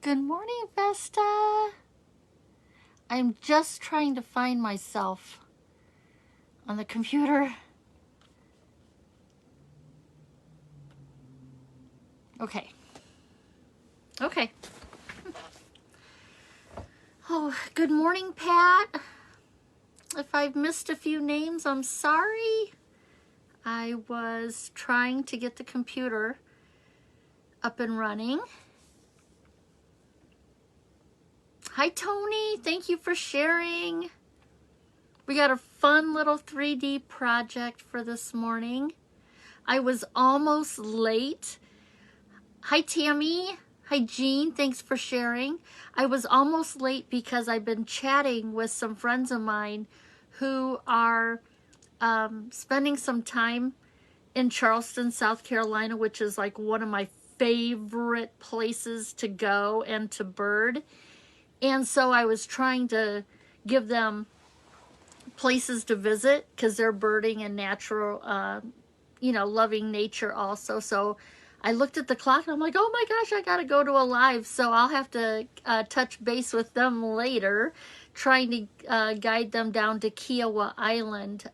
Good morning, Vesta. I'm just trying to find myself on the computer. Okay. Oh, good morning, Pat. If I've missed a few names, I'm sorry. I was trying to get the computer up and running. Hi, Tony. Thank you for sharing. We got a fun little 3D project for this morning. I was almost late. Hi, Tammy. Hi, Jean. Thanks for sharing. I was almost late because I've been chatting with some friends of mine who are spending some time in Charleston, South Carolina, which is like one of my favorite places to go and to bird. And so I was trying to give them places to visit because they're birding and natural, loving nature also. So I looked at the clock and I'm like, oh my gosh, I got to go to a live. So I'll have to touch base with them later, trying to guide them down to Kiowa Island,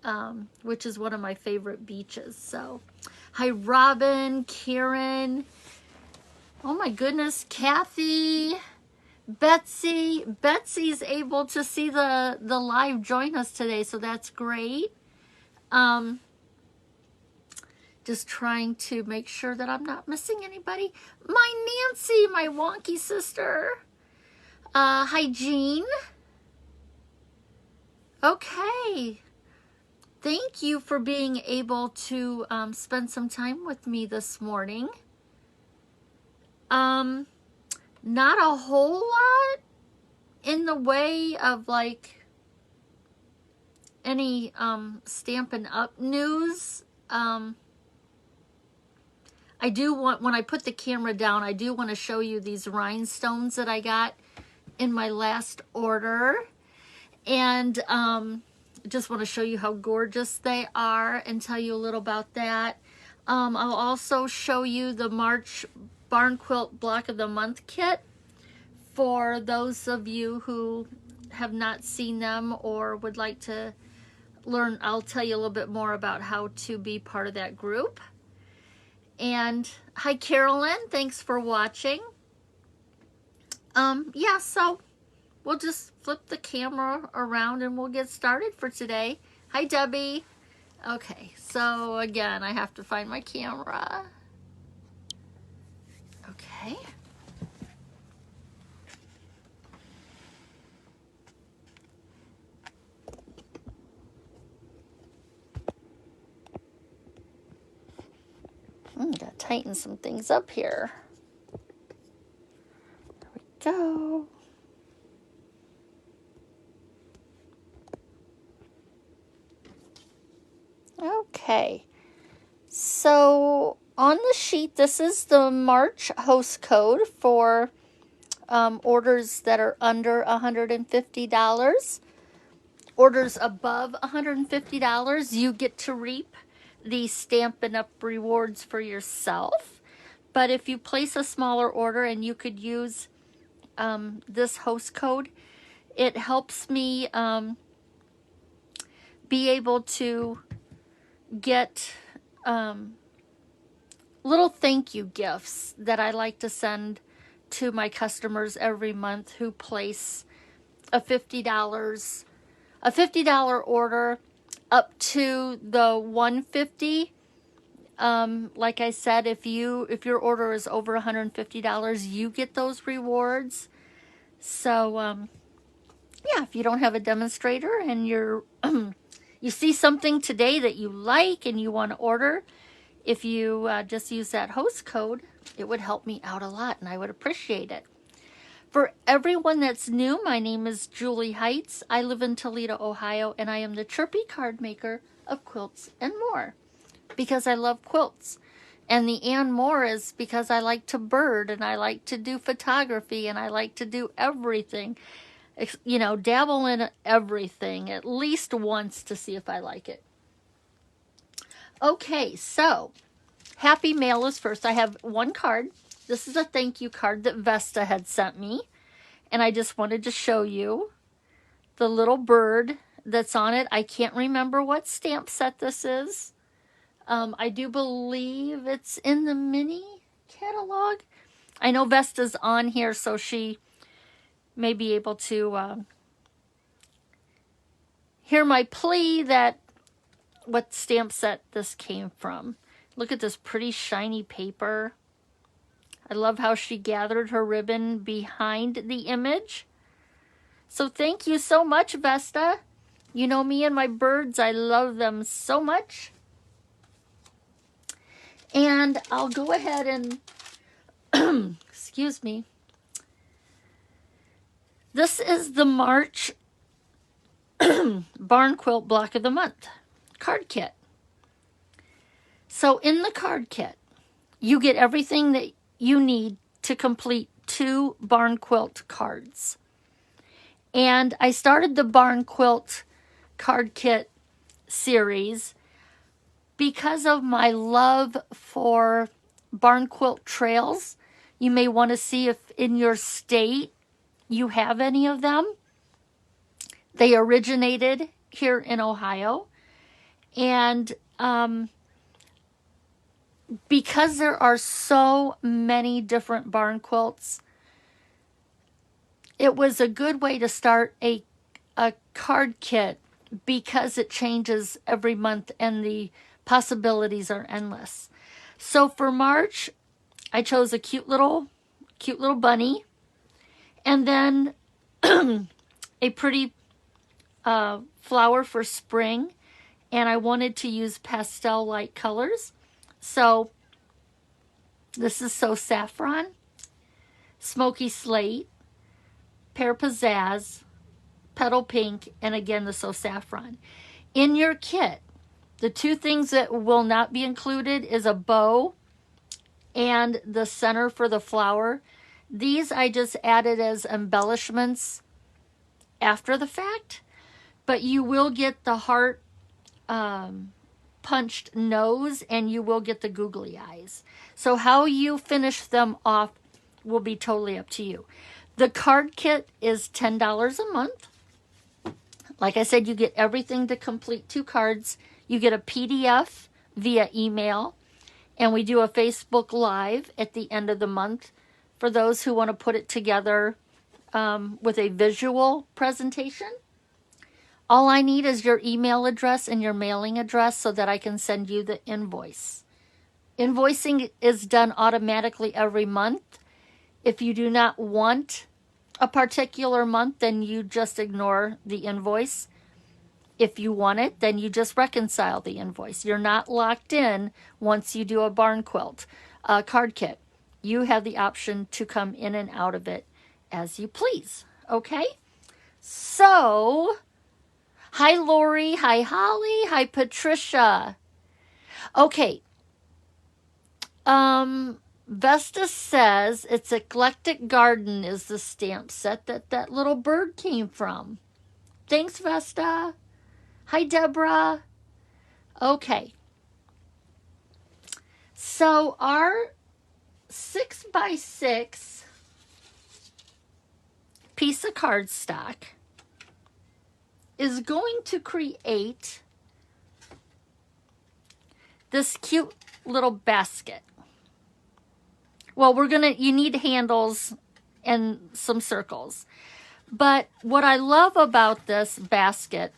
which is one of my favorite beaches. So hi, Robin, Karen. Oh my goodness, Kathy. Betsy. Betsy's able to see the live join us today, so that's great. Just trying to make sure that I'm not missing anybody. My Nancy, my wonky sister. Hi, Jean. Okay. Thank you for being able to spend some time with me this morning. Not a whole lot in the way of like any Stampin' Up news. I do want, when I put the camera down, I do want to show you these rhinestones that I got in my last order. And just want to show you how gorgeous they are and tell you a little about that. I'll also show you the March Barn Quilt Block of the Month kit for those of you who have not seen them or would like to learn. I'll tell you a little bit more about how to be part of that group. And hi, Carolyn. Thanks for watching. Yeah, so we'll just flip the camera around and we'll get started for today. Hi, Debbie. Okay, so again, I have to find my camera. Okay. Gotta tighten some things up here. There we go. Okay, so on the sheet, this is the March host code for orders that are under $150. Orders above $150, you get to reap the Stampin' Up rewards for yourself. But if you place a smaller order and you could use this host code, it helps me be able to get little thank you gifts that I like to send to my customers every month who place a $50 order up to the $150. Like I said, if your order is over $150, you get those rewards. So yeah, if you don't have a demonstrator and you're you see something today that you like and you want to order, if you just use that host code, it would help me out a lot and I would appreciate it. For everyone that's new, my name is Julie Heights. I live in Toledo, Ohio, and I am the chirpy card maker of Quilts and More because I love quilts. And the and more is because I like to bird and I like to do photography and I like to do everything. Dabble in everything at least once to see if I like it. Okay, so Happy Mail is first. I have one card. This is a thank you card that Vesta had sent me. And I just wanted to show you the little bird that's on it. I can't remember what stamp set this is. I do believe it's in the mini catalog. I know Vesta's on here, so she may be able to hear my plea that what stamp set this came from. Look at this pretty shiny paper. I love how she gathered her ribbon behind the image. So thank you so much, Vesta. You know me and my birds, I love them so much. And I'll go ahead and, excuse me. This is the March Barn Quilt Block of the Month card kit. So in the card kit, you get everything that you need to complete 2 barn quilt cards. And I started the barn quilt card kit series because of my love for barn quilt trails. You may want to see if in your state you have any of them. They originated here in Ohio. And because there are so many different barn quilts, it was a good way to start a card kit because it changes every month and the possibilities are endless. So for March, I chose a cute little bunny, and then a pretty flower for spring, and I wanted to use pastel light colors. So this is So Saffron, Smoky Slate, Pear Pizzazz, Petal Pink, and again the So Saffron. In your kit, the 2 things that will not be included is a bow and the center for the flower. These I just added as embellishments after the fact, but you will get the heart punched nose and you will get the googly eyes. So how you finish them off will be totally up to you. The card kit is $10 a month. Like I said, you get everything to complete 2 cards. You get a PDF via email, and we do a Facebook Live at the end of the month for those who want to put it together with a visual presentation. All I need is your email address and your mailing address so that I can send you the invoice. Invoicing is done automatically every month. If you do not want a particular month, then you just ignore the invoice. If you want it, then you just reconcile the invoice. You're not locked in once you do a barn quilt card kit. You have the option to come in and out of it as you please. Okay? So, hi Lori, hi Holly, hi Patricia. Okay. Vesta says it's Eclectic Garden is the stamp set that little bird came from. Thanks, Vesta. Hi, Deborah. Okay. So our 6x6 piece of cardstock is going to create this cute little basket. Well, you need handles and some circles. But what I love about this basket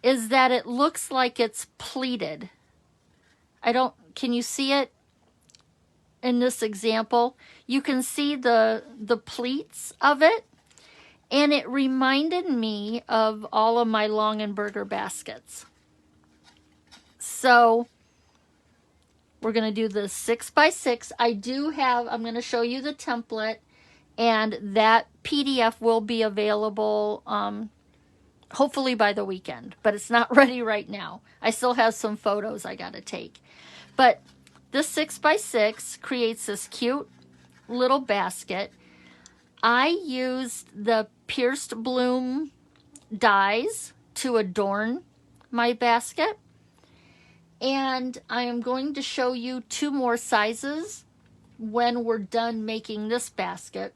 is that it looks like it's pleated. Can you see it in this example? You can see the pleats of it. And it reminded me of all of my Longenberger baskets. So we're going to do the 6x6. I'm going to show you the template, and that PDF will be available hopefully by the weekend, but it's not ready right now. I still have some photos I got to take. But this 6x6 creates this cute little basket. I used the pierced bloom dies to adorn my basket. And I am going to show you 2 more sizes when we're done making this basket,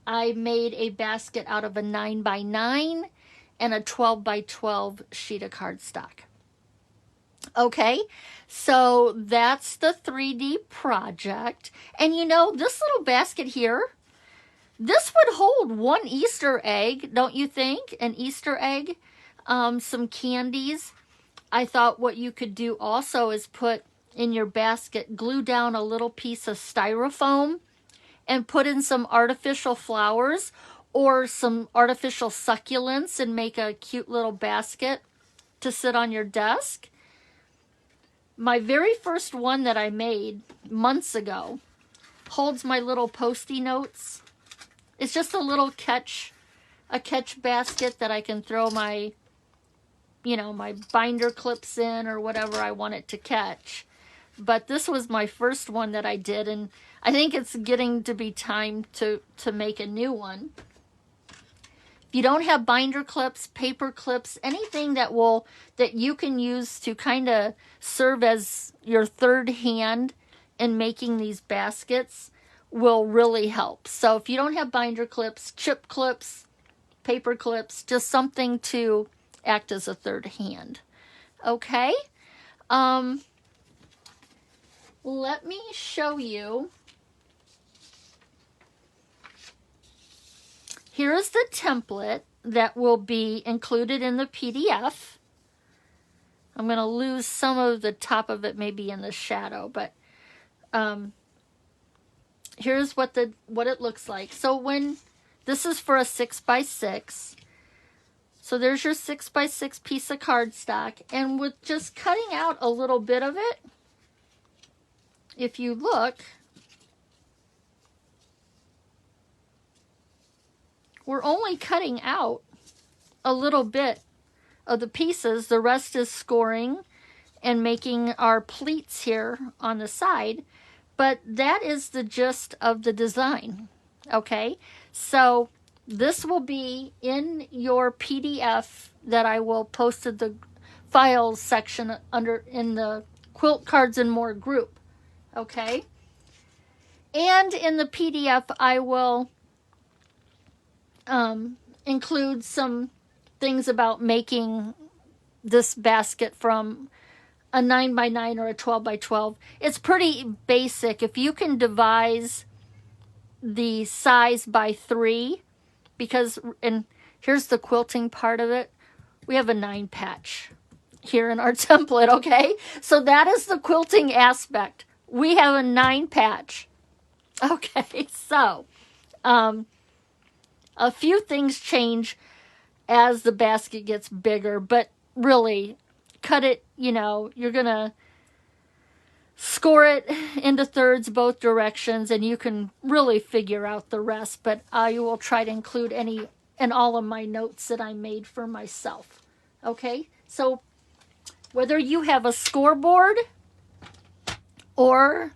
I made a basket out of a 9x9 and a 12x12 sheet of cardstock. Okay, so that's the 3D project. And you know, this little basket here, this would hold one Easter egg, don't you think? An Easter egg, some candies. I thought what you could do also is put in your basket, glue down a little piece of styrofoam and put in some artificial flowers or some artificial succulents and make a cute little basket to sit on your desk. My very first one that I made months ago holds my little Post-it notes. It's just a little catch basket that I can throw my, you know, my binder clips in or whatever I want it to catch. But this was my first one that I did, and I think it's getting to be time to make a new one. If you don't have binder clips, paper clips, anything that you can use to kind of serve as your third hand in making these baskets will really help. So if you don't have binder clips, chip clips, paper clips, just something to act as a third hand. Okay? Let me show you. Here is the template that will be included in the PDF. I'm going to lose some of the top of it maybe in the shadow, but here's what it looks like. So when this is for a 6x6, so there's your 6x6 piece of cardstock, and with just cutting out a little bit of it, if you look, we're only cutting out a little bit of the pieces. The rest is scoring and making our pleats here on the side. But that is the gist of the design. Okay, so this will be in your PDF that I will post to the files section in the Quilt Cards and More group. Okay, and in the PDF I will include some things about making this basket from a 9x9 or a 12x12. It's pretty basic. If you can devise the size by 3, because, and here's the quilting part of it, we have a 9 patch here in our template, okay? So that is the quilting aspect. We have a 9 patch. Okay, so a few things change as the basket gets bigger, but really, cut it, you know, you're going to score it into thirds both directions, and you can really figure out the rest, but I will try to include any and all of my notes that I made for myself. Okay, so whether you have a scoreboard or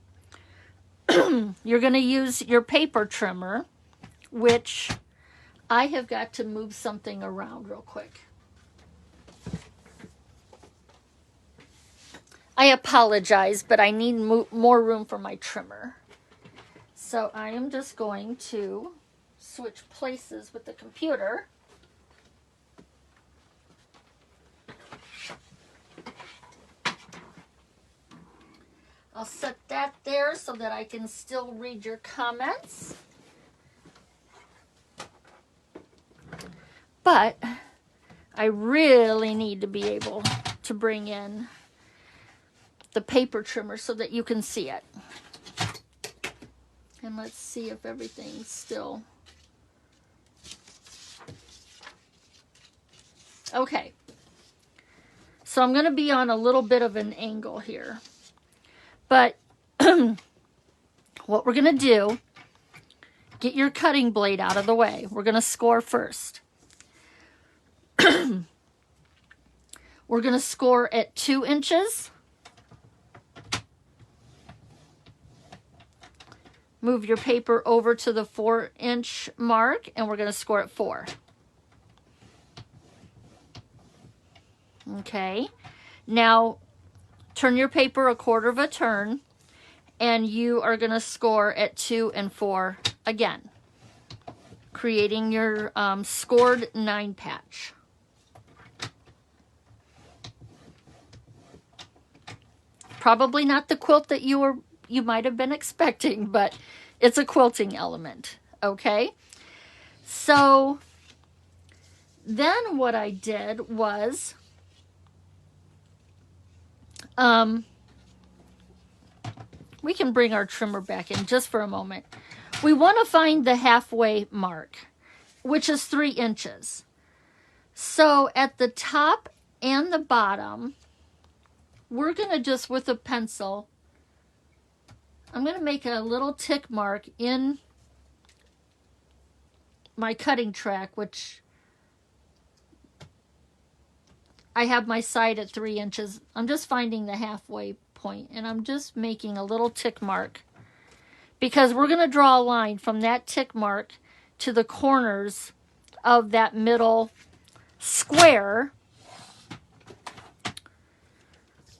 you're going to use your paper trimmer, which I have got to move something around real quick. I apologize, but I need more room for my trimmer. So I am just going to switch places with the computer. I'll set that there so that I can still read your comments. But I really need to be able to bring in the paper trimmer so that you can see it. And let's see if everything's still okay. So I'm going to be on a little bit of an angle here, but what we're going to do, get your cutting blade out of the way. We're going to score first. We're going to score at 2 inches. Move your paper over to the 4-inch mark, and we're going to score at 4. Okay. Now, turn your paper a quarter of a turn, and you are going to score at 2 and 4 again, creating your scored 9 patch. Probably not the quilt that you might have been expecting, but it's a quilting element, okay? So then what I did was we can bring our trimmer back in just for a moment. We want to find the halfway mark, which is 3 inches. So at the top and the bottom, we're going to just, with a pencil, I'm going to make a little tick mark in my cutting track, which I have my side at 3 inches. I'm just finding the halfway point, and I'm just making a little tick mark, because we're going to draw a line from that tick mark to the corners of that middle square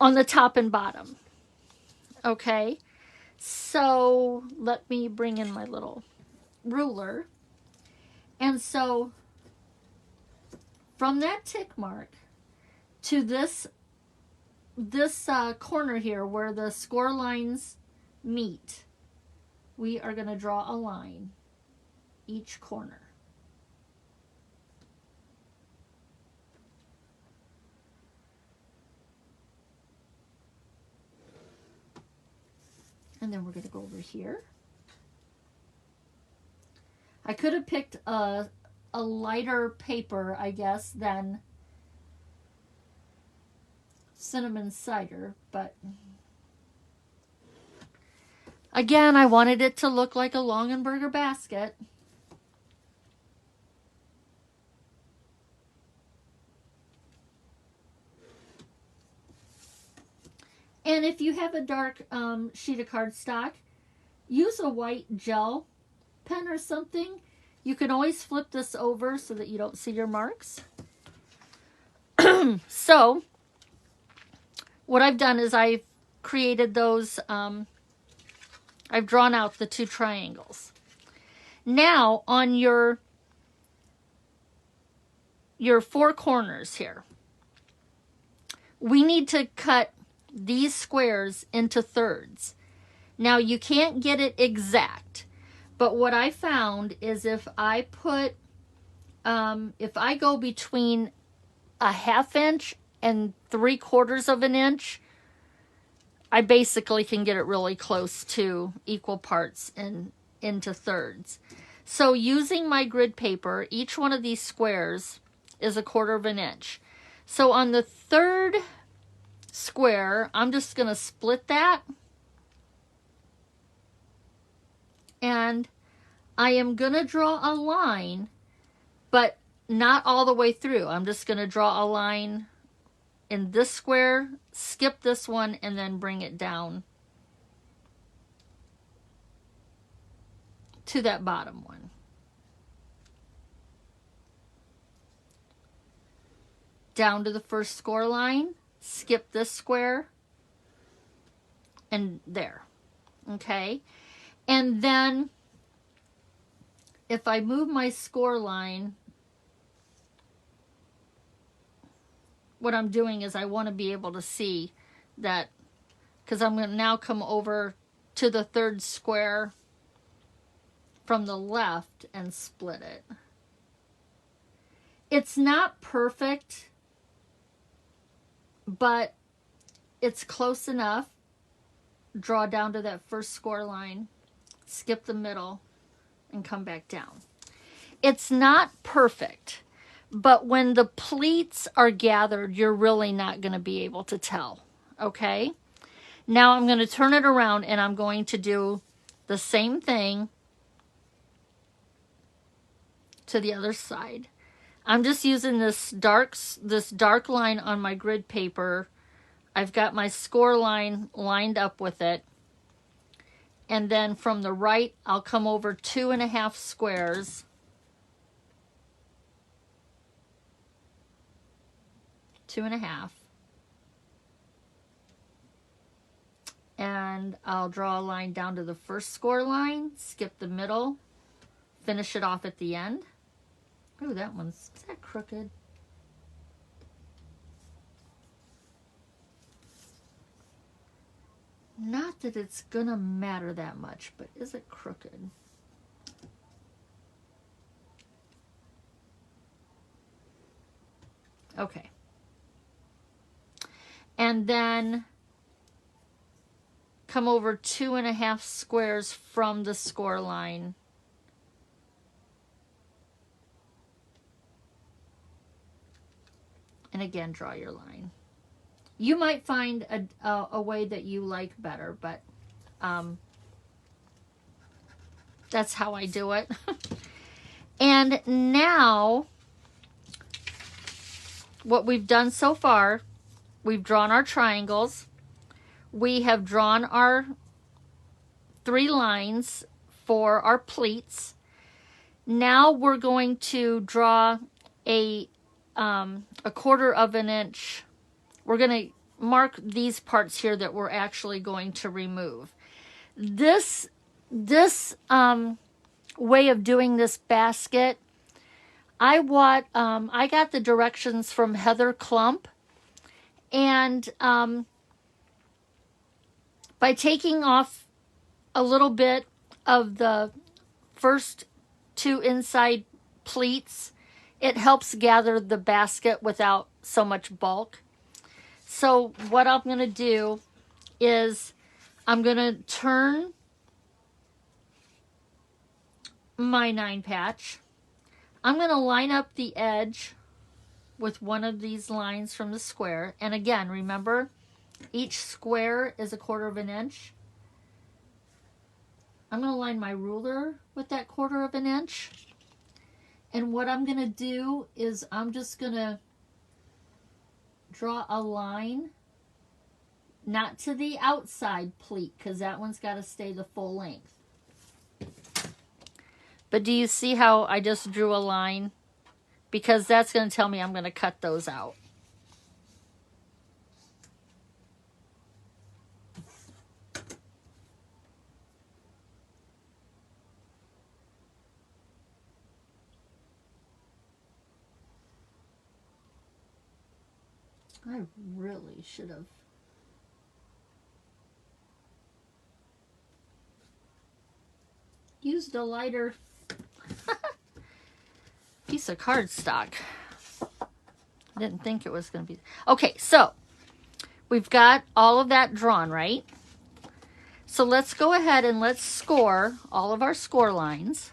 on the top and bottom. Okay, so let me bring in my little ruler. And so from that tick mark to this corner here where the score lines meet, we are going to draw a line each corner. And then we're going to go over here. I could have picked a lighter paper, I guess, than cinnamon cider, but again, I wanted it to look like a Longenberger basket. And if you have a dark sheet of cardstock, use a white gel pen or something. You can always flip this over so that you don't see your marks. So what I've done is I've created those, I've drawn out the 2 triangles. Now on your 4 corners here, we need to cut these squares into thirds. Now you can't get it exact, but what I found is if I put, if I go between a 1/2 inch and 3/4 of an inch, I basically can get it really close to equal parts and into thirds. So using my grid paper, each one of these squares is 1/4 of an inch. So on the 3rd square, I'm just going to split that, and I am going to draw a line, but not all the way through. I'm just going to draw a line in this square, skip this one, and then bring it down to that bottom one. Down to the first score line, skip this square, and there. Okay, and then if I move my score line, what I'm doing is I want to be able to see that, because I'm going to now come over to the 3rd square from the left and split it. It's not perfect, but it's close enough. Draw down to that first score line, skip the middle, and come back down. It's not perfect, but when the pleats are gathered, you're really not going to be able to tell. Okay? Now I'm going to turn it around, and I'm going to do the same thing to the other side. I'm just using this dark line on my grid paper. I've got my score line lined up with it. And then from the right, I'll come over 2.5 squares. Two and a half. And I'll draw a line down to the first score line, skip the middle, finish it off at the end. Ooh, is that crooked? Not that it's gonna matter that much, but is it crooked? Okay. And then come over 2.5 squares from the score line. And again, draw your line. You might find a way that you like better, but that's how I do it. And now, what we've done so far, we've drawn our triangles. We have drawn our 3 lines for our pleats. Now we're going to draw a 1/4 of an inch. We're going to mark these parts here that we're actually going to remove. This way of doing this basket, I got the directions from Heather Klump, and by taking off a little bit of the first 2 inside pleats, it helps gather the basket without so much bulk. So what I'm going to do is I'm going to turn my 9 patch. I'm going to line up the edge with one of these lines from the square. And again, remember, each square is 1/4 of an inch. I'm going to line my ruler with that 1/4 of an inch. And what I'm going to do is I'm just going to draw a line, not to the outside pleat, because that one's got to stay the full length. But do you see how I just drew a line? Because that's going to tell me I'm going to cut those out. I really should have used a lighter piece of cardstock. I didn't think it was going to be. Okay, so we've got all of that drawn, right? So let's go ahead and let's score all of our score lines.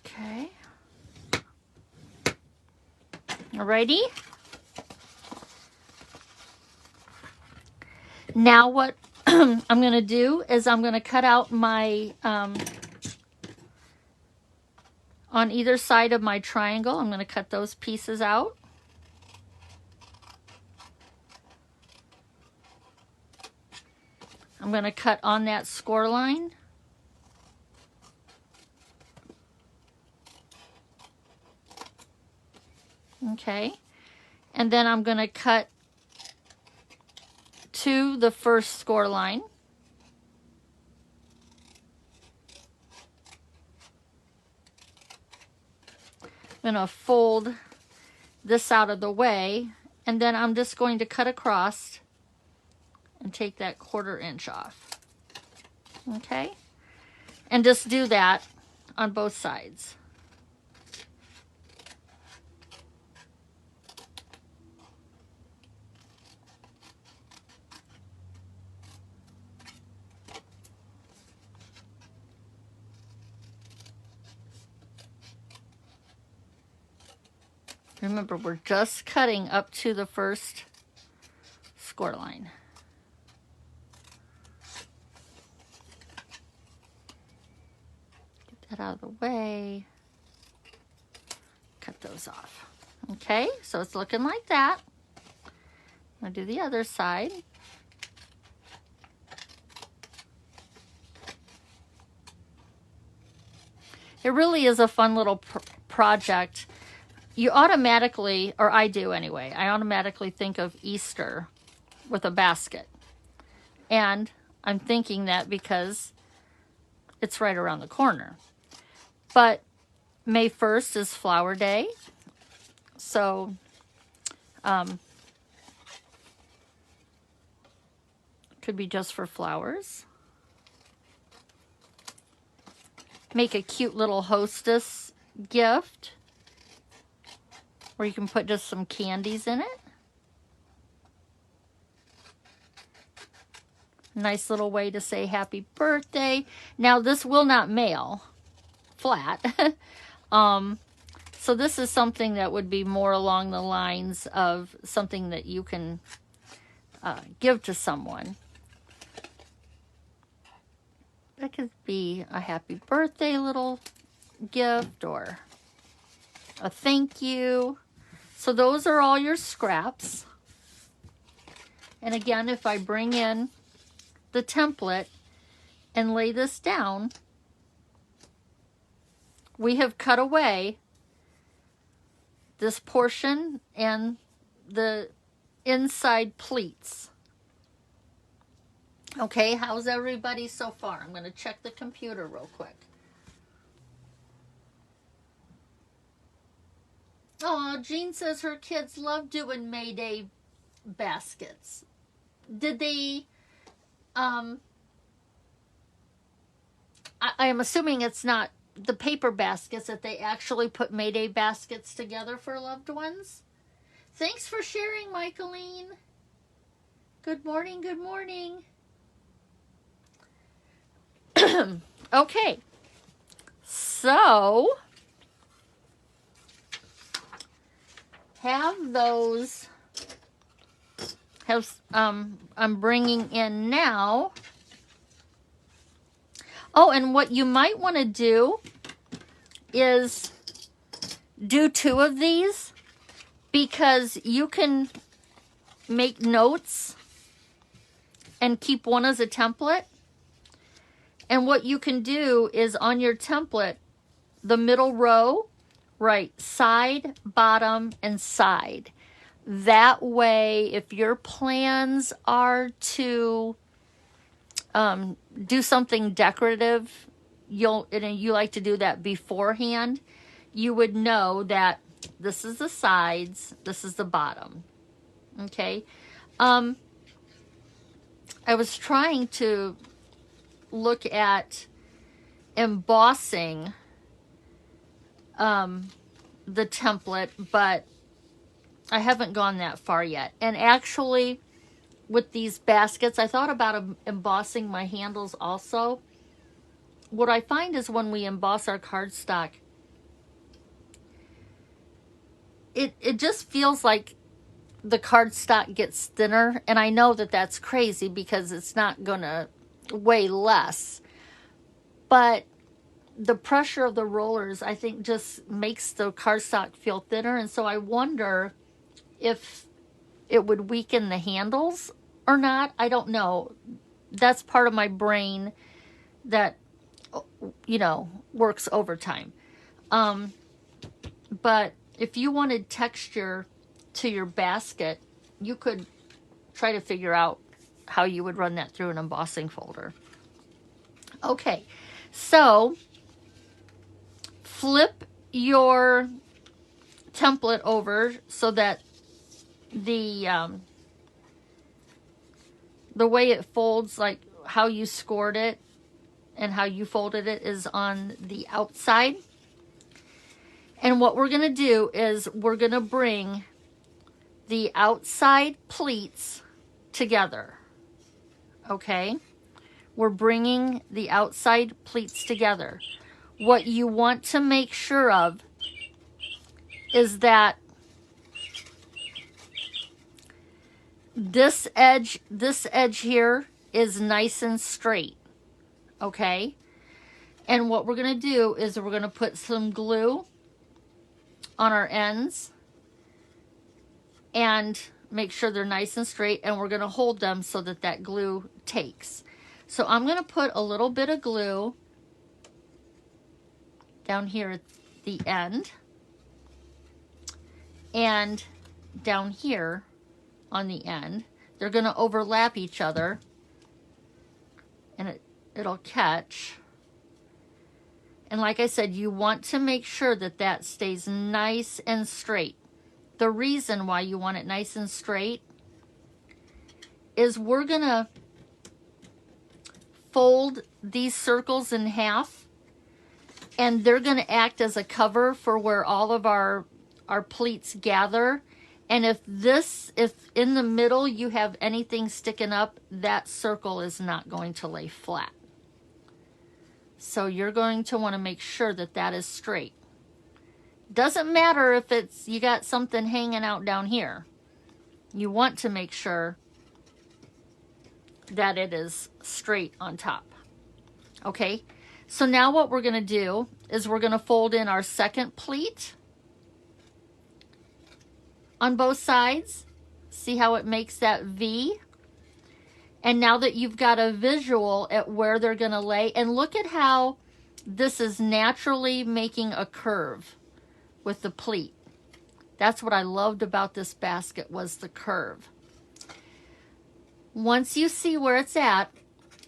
Okay. Alrighty. Now what I'm going to do is I'm going to cut out my, on either side of my triangle, I'm going to cut those pieces out. I'm going to cut on that score line. Okay. And then I'm going to cut to the first score line. I'm going to fold this out of the way, and then I'm just going to cut across and take that 1/4 inch off. Okay? And just do that on both sides. Remember, we're just cutting up to the first score line. Get that out of the way. Cut those off. Okay, so it's looking like that. I'm going to do the other side. It really is a fun little project. You automatically, or I do anyway, I automatically think of Easter with a basket. And I'm thinking that because it's right around the corner. But May 1st is Flower Day. So, could be just for flowers. Make a cute little hostess gift where you can put just some candies in it. Nice little way to say happy birthday. Now this will not mail flat. So this is something that would be more along the lines of something that you can give to someone. That could be a happy birthday little gift or a thank you. So those are all your scraps. And again, if I bring in the template and lay this down, we have cut away this portion and the inside pleats. Okay, how's everybody so far? I'm going to check the computer real quick. Oh, Jean says her kids love doing May Day baskets. Did they, I am assuming it's not the paper baskets, that they actually put May Day baskets together for loved ones. Thanks for sharing, Michaeline. Good morning, good morning. Okay, so have those, I'm bringing in now. Oh, and what you might want to do is do 2 of these, because you can make notes and keep one as a template. And what you can do is on your template, the middle row, write side, bottom, and side. That way, if your plans are to do something decorative, you like to do that beforehand, you would know that this is the sides, this is the bottom. Okay. I was trying to look at embossing the template, but I haven't gone that far yet. And actually, with these baskets, I thought about embossing my handles also. What I find is when we emboss our cardstock, it just feels like the cardstock gets thinner. And I know that that's crazy because it's not going to weigh less. But the pressure of the rollers, I think, just makes the cardstock feel thinner. And so I wonder if it would weaken the handles or not. I don't know. That's part of my brain that, you know, works overtime. But if you wanted texture to your basket, you could try to figure out how you would run that through an embossing folder. Okay, so flip your template over so that the way it folds, like how you scored it and how you folded it, is on the outside. And what we're going to do is we're going to bring the outside pleats together. Okay? We're bringing the outside pleats together. What you want to make sure of is that this edge here is nice and straight. Okay? And what we're going to do is we're going to put some glue on our ends and make sure they're nice and straight, and we're going to hold them so that that glue takes. So I'm going to put a little bit of glue down here at the end, and down here on the end. They're going to overlap each other, and it'll catch. And like I said, you want to make sure that that stays nice and straight. The reason why you want it nice and straight is we're going to fold these circles in half, and they're going to act as a cover for where all of our pleats gather. And if in the middle you have anything sticking up, that circle is not going to lay flat. So you're going to want to make sure that that is straight. Doesn't matter if you got something hanging out down here. You want to make sure that it is straight on top. Okay, so now what we're going to do is we're going to fold in our second pleat on both sides. See how it makes that V? And now that you've got a visual at where they're going to lay, and look at how this is naturally making a curve with the pleat. That's what I loved about this basket, was the curve. Once you see where it's at,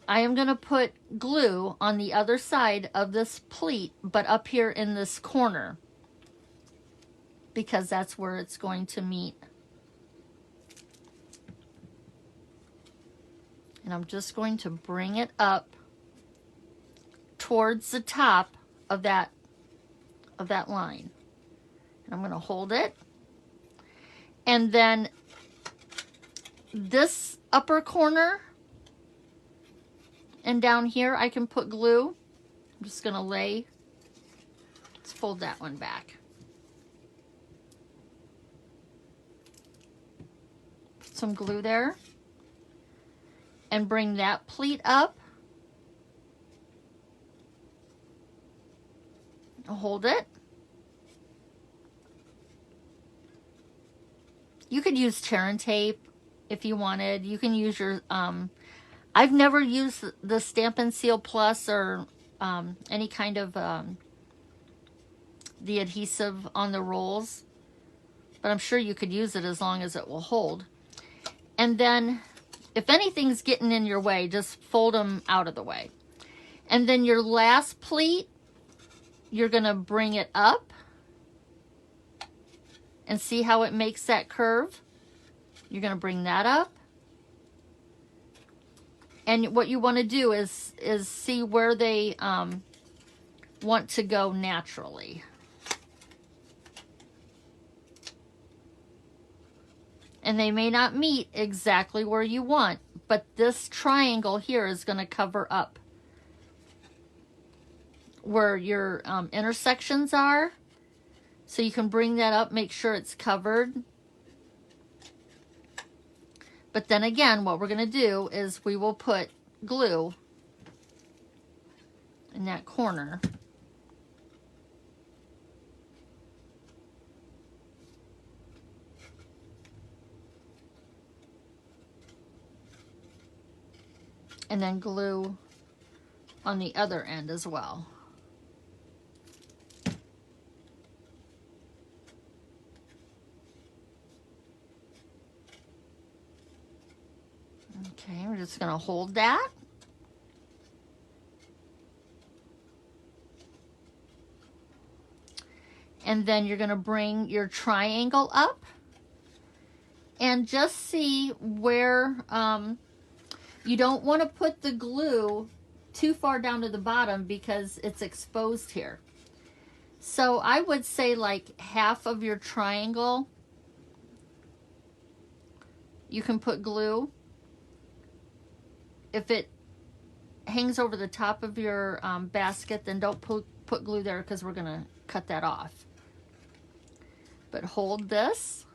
I am going to put glue on the other side of this pleat, but up here in this corner, because that's where it's going to meet. And I'm just going to bring it up towards the top of that line. And I'm going to hold it. And then this upper corner and down here I can put glue. I'm just going to let's fold that one back. Put some glue there. And bring that pleat up. Hold it. You could use tear and tape if you wanted. You can use your, I've never used the Stampin' Seal Plus or any kind of the adhesive on the rolls, but I'm sure you could use it as long as it will hold. And then if anything's getting in your way, just fold them out of the way. And then your last pleat, you're going to bring it up. And see how it makes that curve? You're going to bring that up. And what you want to do is see where they want to go naturally. And they may not meet exactly where you want, but this triangle here is going to cover up where your intersections are. So you can bring that up, make sure it's covered. But then again, what we're going to do is we will put glue in that corner. And then glue on the other end as well. Okay, we're just going to hold that. And then you're going to bring your triangle up and just see where you don't want to put the glue too far down to the bottom because it's exposed here. So I would say like half of your triangle, you can put glue. If it hangs over the top of your basket, then don't put glue there because we're going to cut that off. But hold this.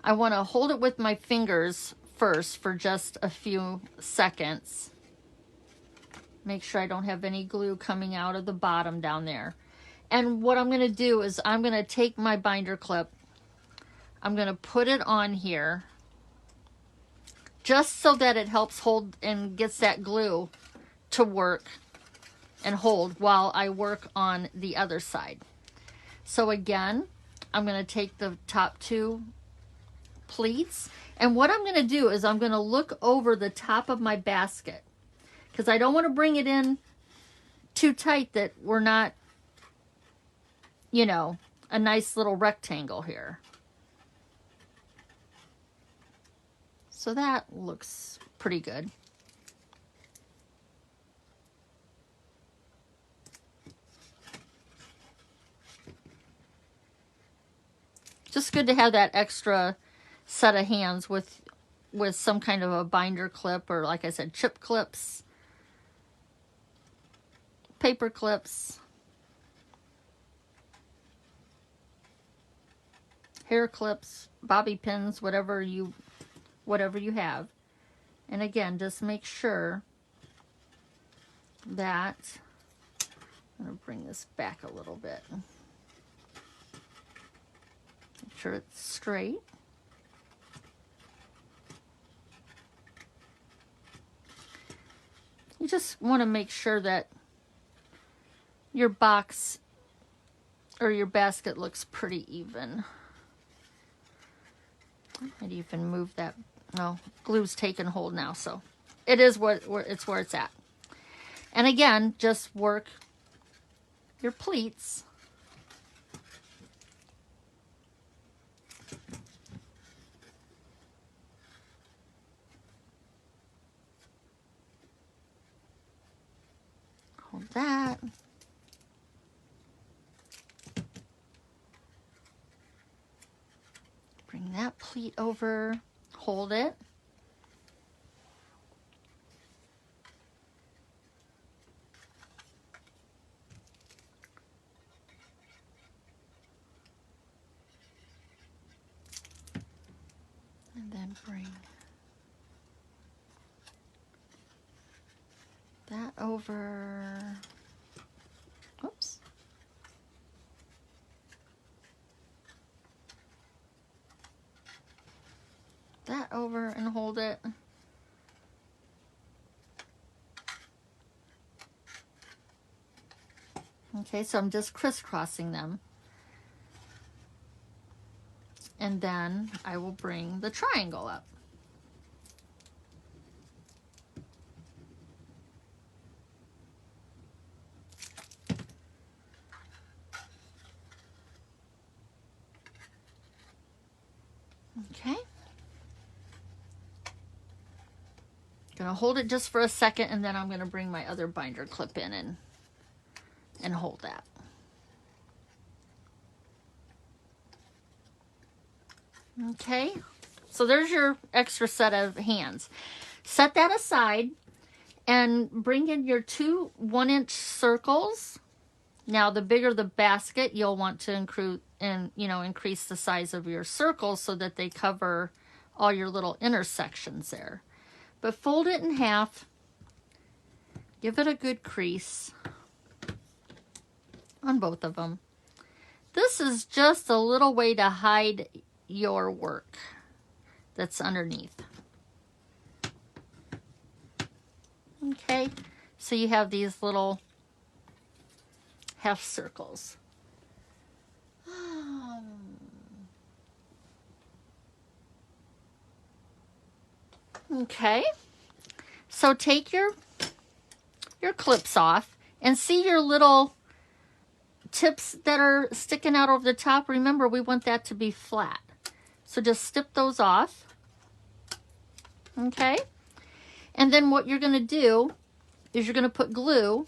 I want to hold it with my fingers first for just a few seconds. Make sure I don't have any glue coming out of the bottom down there. And what I'm going to do is I'm going to take my binder clip. I'm going to put it on here just so that it helps hold and gets that glue to work and hold while I work on the other side. So again, I'm going to take the top 2 pleats, and what I'm going to do is I'm going to look over the top of my basket, because I don't want to bring it in too tight that we're not, you know, a nice little rectangle here. So that looks pretty good. Just good to have that extra set of hands with some kind of a binder clip, or like I said, chip clips, paper clips, hair clips, bobby pins, whatever you have. And again, just make sure that, I'm going to bring this back a little bit. Make sure it's straight. You just want to make sure that your box or your basket looks pretty even. I might even move that. No, glue's taken hold now, so it is where it's at. And again, just work your pleats. Hold that. Bring that pleat over, hold it. And then bring that over. Oops. That over and hold it. Okay, so I'm just crisscrossing them. And then I will bring the triangle up. Okay. Gonna hold it just for a second, and then I'm gonna bring my other binder clip in and hold that. Okay, so there's your extra set of hands. Set that aside and bring in your 2 1-inch circles. Now, the bigger the basket, you'll want to increase the size of your circles so that they cover all your little intersections there. But fold it in half. Give it a good crease on both of them. This is just a little way to hide your work that's underneath. Okay, so you have these little half circles. Okay, so take your clips off and see your little tips that are sticking out over the top. Remember, we want that to be flat. So just snip those off. Okay, and then what you're going to do is you're going to put glue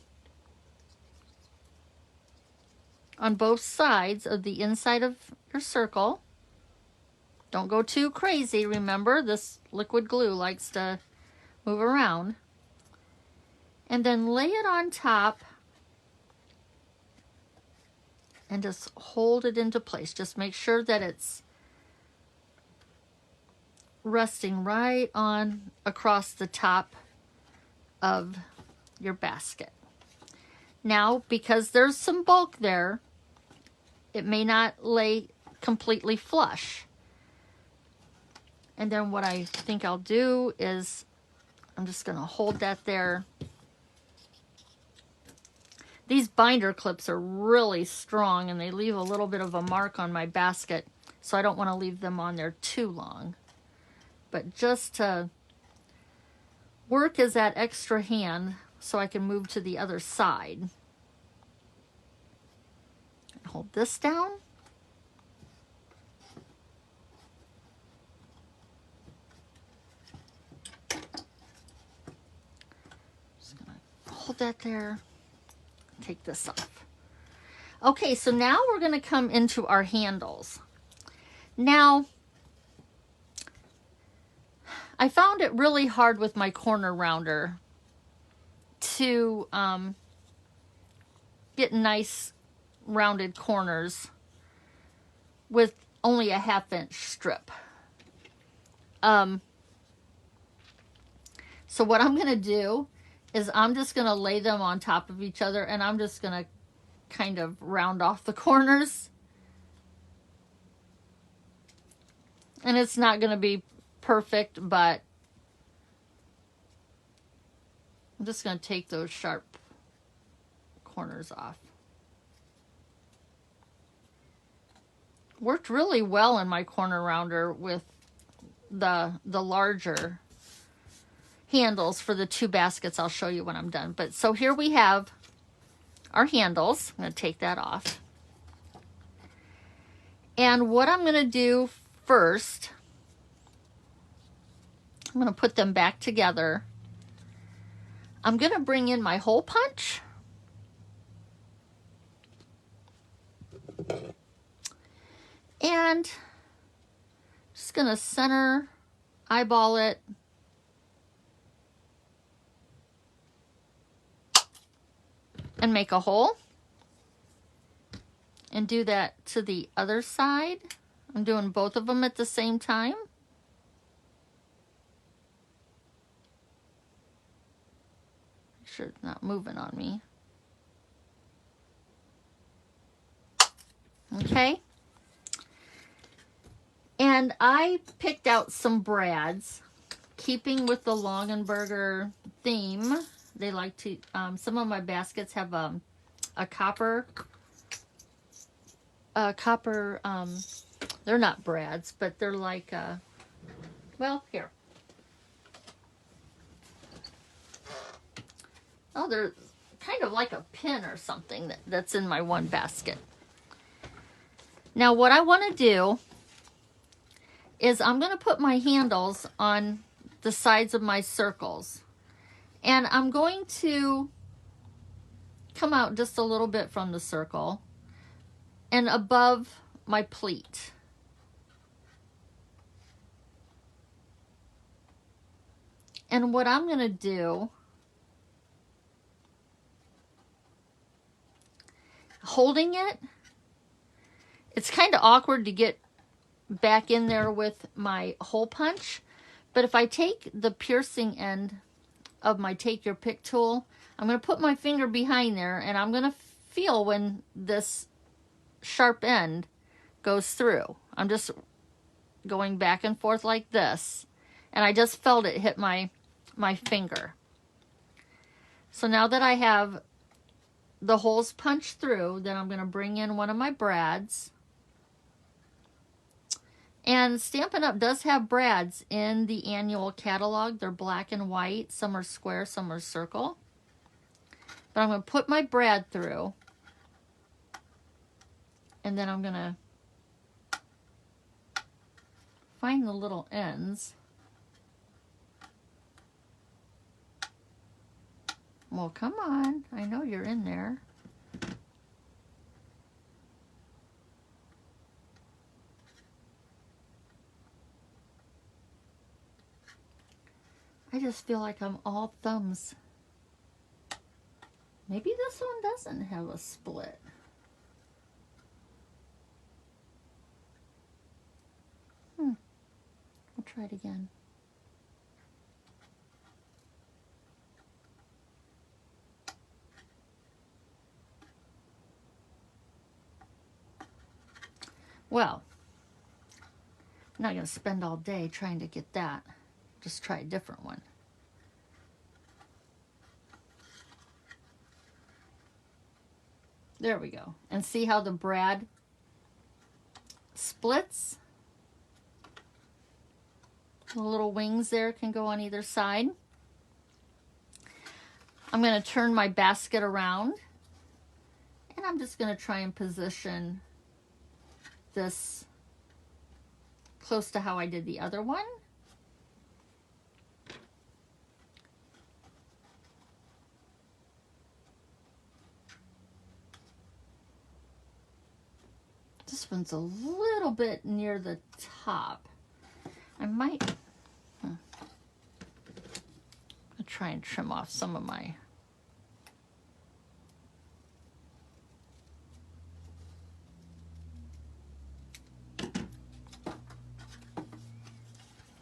on both sides of the inside of your circle. Don't go too crazy. Remember, this liquid glue likes to move around. And then lay it on top and just hold it into place. Just make sure that it's resting right on across the top of your basket. Now, because there's some bulk there, it may not lay completely flush. And then what I think I'll do is I'm just going to hold that there These binder clips are really strong and they leave a little bit of a mark on my basket, so I don't want to leave them on there too long. But just to work as that extra hand so I can move to the other side. Hold this down. Just gonna hold that there. Take this off. Okay, so now we're going to come into our handles. Now, I found it really hard with my corner rounder to get nice rounded corners with only a 1/2 inch strip. So what I'm going to do is I'm just going to lay them on top of each other and I'm just going to kind of round off the corners. And it's not going to be perfect, but I'm just going to take those sharp corners off. Worked really well in my corner rounder with the larger handles for the 2 baskets. I'll show you when I'm done. But so here we have our handles. I'm going to take that off. And what I'm going to do first, I'm going to put them back together. I'm going to bring in my hole punch. And just going to center, eyeball it. And make a hole. And do that to the other side. I'm doing both of them at the same time. Make sure it's not moving on me. Okay. And I picked out some brads, keeping with the Longenberger theme. They like to, some of my baskets have a copper, they're not brads, but they're like, well, here. Oh, they're kind of like a pin or something that's in my one basket. Now what I want to do is I'm going to put my handles on the sides of my circles. And I'm going to come out just a little bit from the circle and above my pleat. And what I'm going to do, holding it, it's kind of awkward to get back in there with my hole punch, but if I take the piercing end of my take your pick tool, I'm going to put my finger behind there and I'm going to feel when this sharp end goes through. I'm just going back and forth like this, and I just felt it hit my finger. So now that I have the holes punched through, then I'm going to bring in one of my brads. And Stampin' Up! Does have brads in the annual catalog. They're black and white. Some are square, some are circle. But I'm going to put my brad through. And then I'm going to find the little ends. Well, come on. I know you're in there. I just feel like I'm all thumbs. Maybe this one doesn't have a split. We'll try it again. Well, I'm not going to spend all day trying to get that. Just try a different one. There we go. And see how the brad splits? The little wings there can go on either side. I'm going to turn my basket around, and I'm just going to try and position this close to how I did the other one. This one's a little bit near the top. I might I'll try and trim off some of my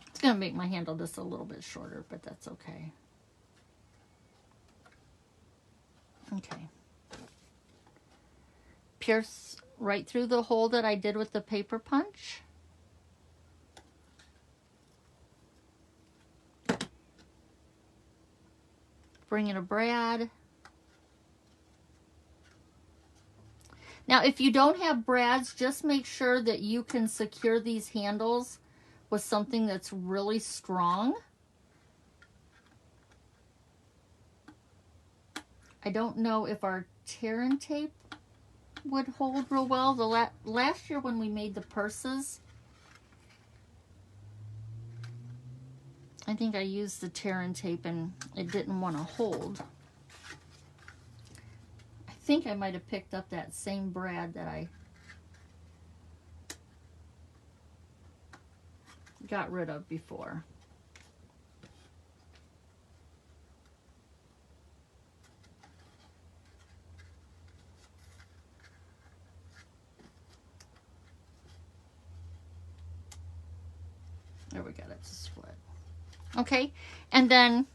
It's going to make my handle just a little bit shorter, but that's okay. Okay. Pierce right through the hole that I did with the paper punch. Bring in a brad. Now, if you don't have brads, just make sure that you can secure these handles with something that's really strong. I don't know if our tear and tape would hold real well. The last year when we made the purses, I think I used the tear and tape and it didn't want to hold. I think I might have picked up that same brad that I got rid of before. There, we got it to split. Okay, and then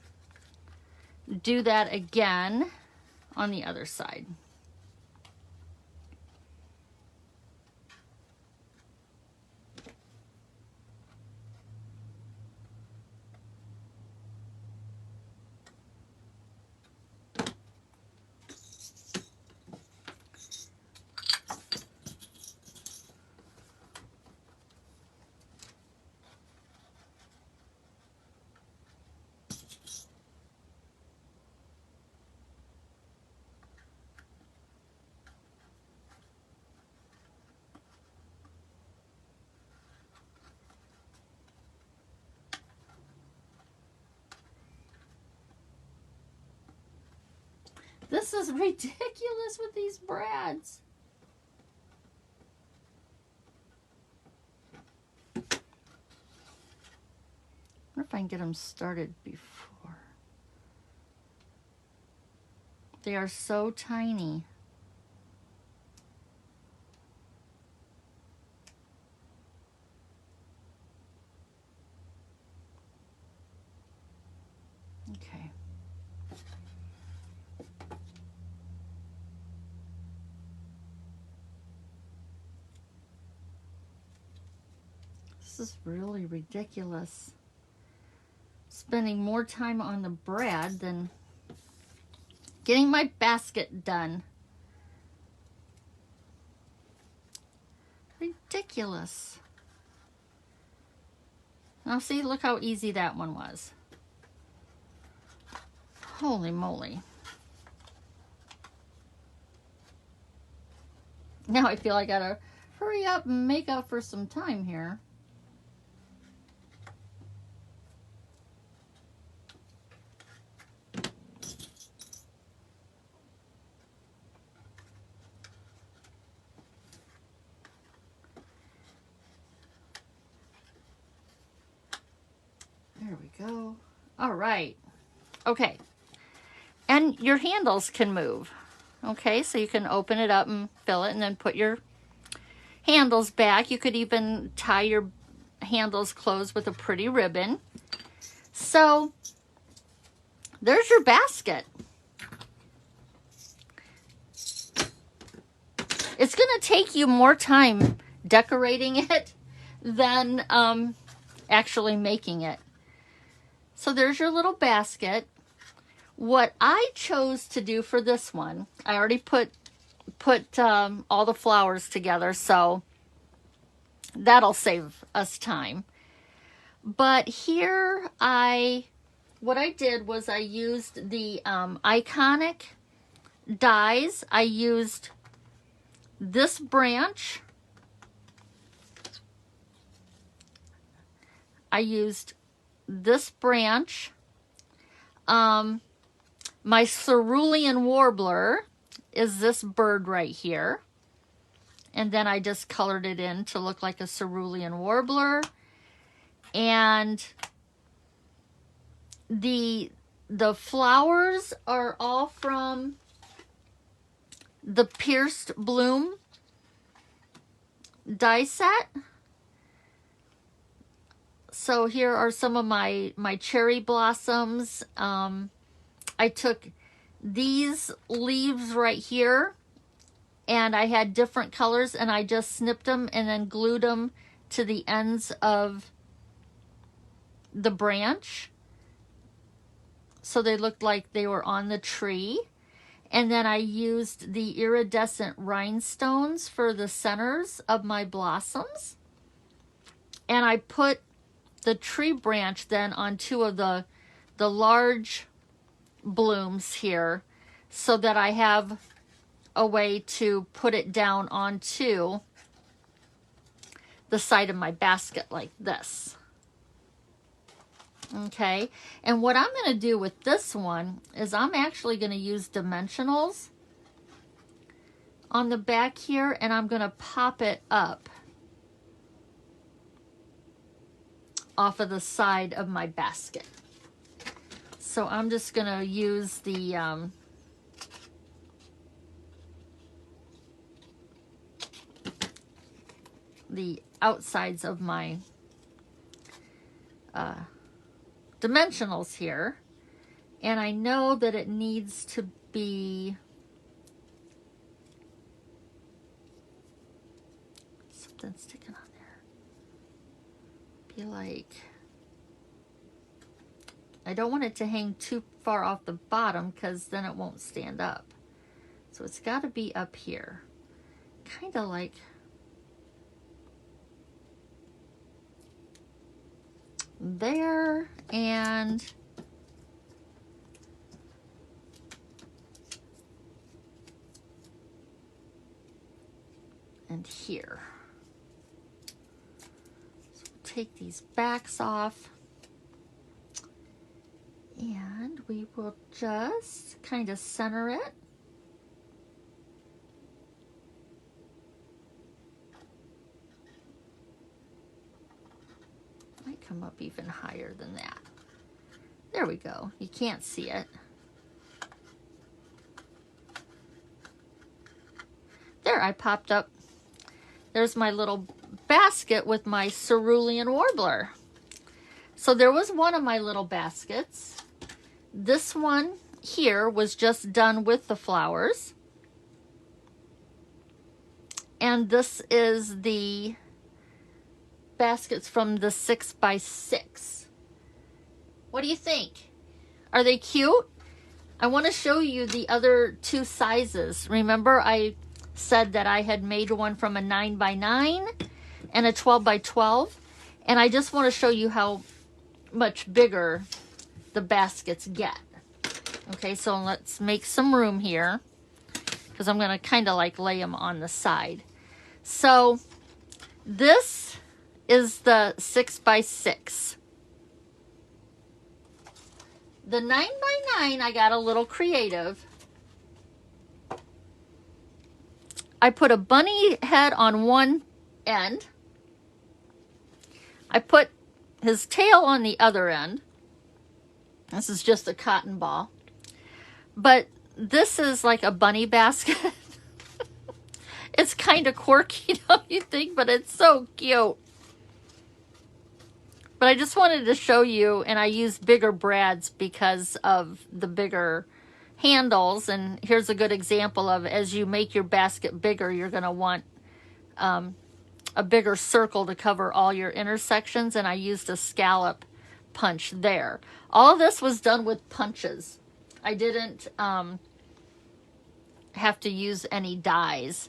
do that again on the other side. This is ridiculous with these brads. I wonder if I can get them started before. They are so tiny. Okay. This is really ridiculous. Spending more time on the brad than getting my basket done. Ridiculous. Now see, look how easy that one was. Holy moly. Now I feel I gotta hurry up and make up for some time here. There we go. All right. Okay. And your handles can move. Okay, so you can open it up and fill it and then put your handles back. You could even tie your handles closed with a pretty ribbon. So there's your basket. It's going to take you more time decorating it than actually making it. So there's your little basket. What I chose to do for this one, I already put put all the flowers together, so that'll save us time. But here what I did was I used the iconic dies. I used this branch. I used this branch. My cerulean warbler is this bird right here. And then I just colored it in to look like a cerulean warbler. And the flowers are all from the Pierced Bloom die set. So here are some of my cherry blossoms. I took these leaves right here, and I had different colors, and I just snipped them and then glued them to the ends of the branch, so they looked like they were on the tree. And then I used the iridescent rhinestones for the centers of my blossoms, and I put the tree branch then on two of the large blooms here, so that I have a way to put it down onto the side of my basket like this. Okay, and what I'm going to do with this one is I'm actually going to use dimensionals on the back here, and I'm going to pop it up off of the side of my basket. So I'm just going to use the outsides of my dimensionals here, and I know that it needs to be something sticking on there. Be like, I don't want it to hang too far off the bottom because then it won't stand up. So it's got to be up here, kind of like there, and here. So take these backs off, and we will just kind of center it. Might come up even higher than that. There we go. You can't see it. There, I popped up. There's my little basket with my cerulean warbler. So there was one of my little baskets. This one here was just done with the flowers. And this is the baskets from the 6x6. What do you think? Are they cute? I want to show you the other two sizes. Remember, I said that I had made one from a 9x9 and a 12x12, and I just want to show you how much bigger the baskets get. Okay, so let's make some room here, because I'm going to kind of like lay them on the side. So this is the 6x6. The 9x9, I got a little creative. I put a bunny head on one end. I put his tail on the other end. This is just a cotton ball. But this is like a bunny basket. It's kind of quirky, don't you think? But it's so cute. But I just wanted to show you, and I used bigger brads because of the bigger handles. And here's a good example of, as you make your basket bigger, you're going to want a bigger circle to cover all your intersections, and I used a scallop punch there. All of this was done with punches. I didn't have to use any dies.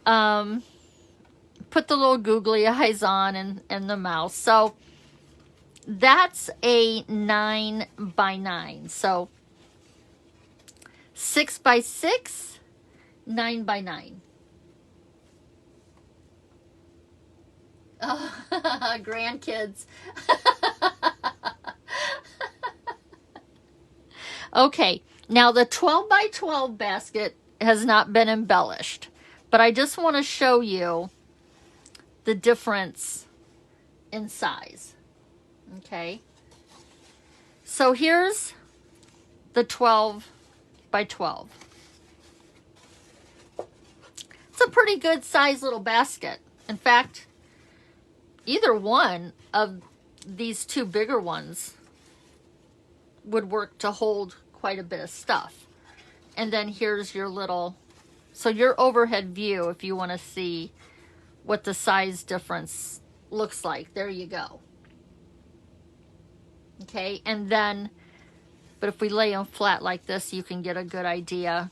Put the little googly eyes on and the mouse. So that's a 9x9. So 6x6, 9x9. Oh, grandkids. Okay, now the 12x12 basket has not been embellished, but I just want to show you the difference in size. Okay, so here's the 12x12. It's a pretty good size little basket. In fact, either one of these two bigger ones would work to hold quite a bit of stuff. And then here's your little, so your overhead view, if you want to see what the size difference looks like, there you go. Okay, and then, but if we lay them flat like this, you can get a good idea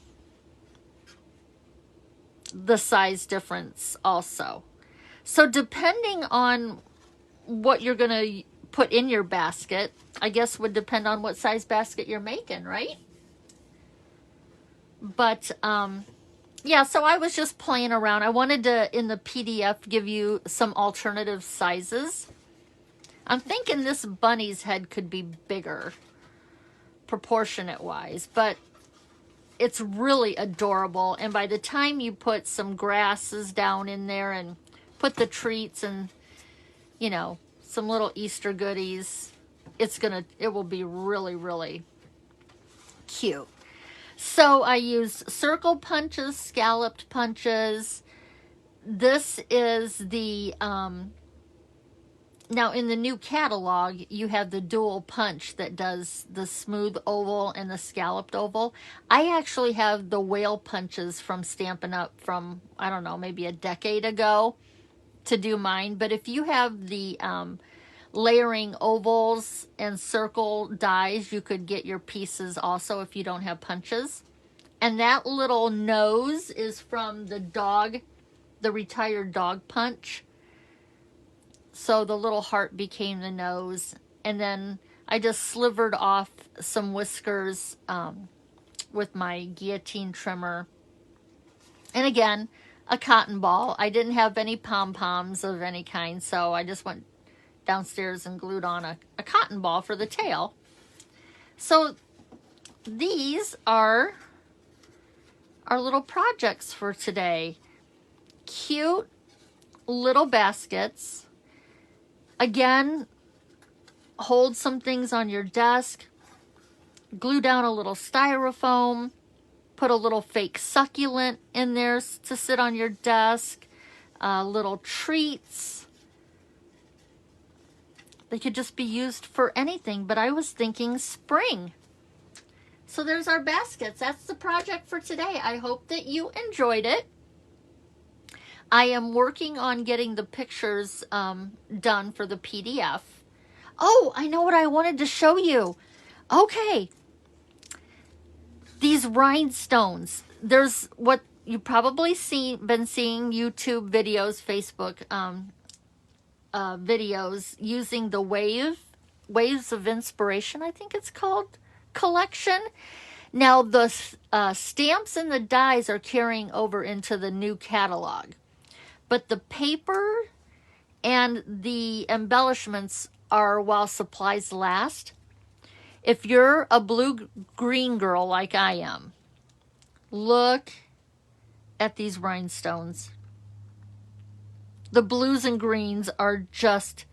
the size difference also. So depending on what you're going to put in your basket, I guess would depend on what size basket you're making, right? But yeah, so I was just playing around. I wanted to, in the PDF, give you some alternative sizes. I'm thinking this bunny's head could be bigger, proportionate wise, but it's really adorable. And by the time you put some grasses down in there and put the treats and, you know, some little Easter goodies, it will be really, really cute. So I used circle punches, scalloped punches. This is the, now in the new catalog, you have the dual punch that does the smooth oval and the scalloped oval. I actually have the whale punches from Stampin' Up from, I don't know, maybe a decade ago to do mine. But if you have the layering ovals and circle dies, you could get your pieces also if you don't have punches. And that little nose is from the dog, the retired dog punch. So the little heart became the nose. And then I just slivered off some whiskers with my guillotine trimmer. And again, a cotton ball. I didn't have any pom-poms of any kind, so I just went downstairs and glued on a cotton ball for the tail. So these are our little projects for today. Cute little baskets. Again, hold some things on your desk. Glue down a little styrofoam. Put a little fake succulent in there to sit on your desk. Little treats. They could just be used for anything, but I was thinking spring. So there's our baskets. That's the project for today. I hope that you enjoyed it. I am working on getting the pictures done for the PDF. Oh, I know what I wanted to show you. Okay. These rhinestones. There's what you probably been seeing YouTube videos, Facebook videos using the Waves of Inspiration, I think it's called, collection. Now the stamps and the dies are carrying over into the new catalog, but the paper and the embellishments are while supplies last. If you're a blue-green girl like I am, look at these rhinestones. The blues and greens are just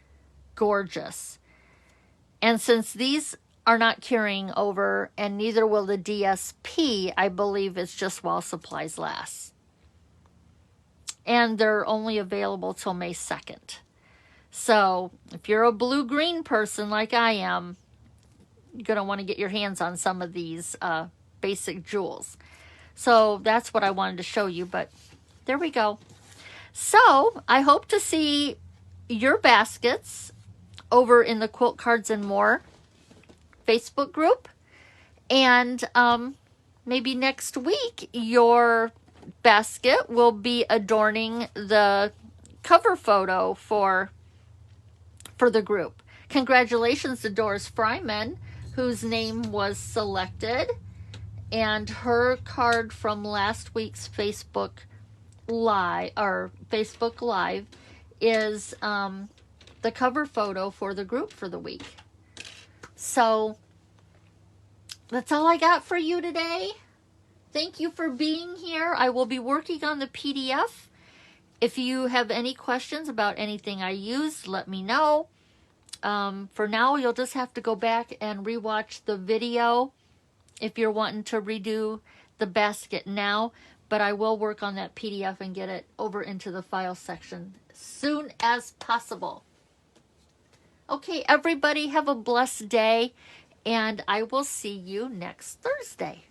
gorgeous. And since these are not carrying over, and neither will the DSP, I believe it's just while supplies last. And they're only available till May 2nd. So if you're a blue-green person like I am, you're going to want to get your hands on some of these basic jewels. So that's what I wanted to show you, but there we go. So I hope to see your baskets over in the Quilt Cards and More Facebook group. And maybe next week, your basket will be adorning the cover photo for the group. Congratulations to Doris Fryman, whose name was selected, and her card from last week's Facebook Live is the cover photo for the group for the week. So that's all I got for you today. Thank you for being here. I will be working on the PDF. If you have any questions about anything I used, let me know. For now, you'll just have to go back and rewatch the video if you're wanting to redo the basket now. But I will work on that PDF and get it over into the file section as soon as possible. Okay, everybody, have a blessed day, and I will see you next Thursday.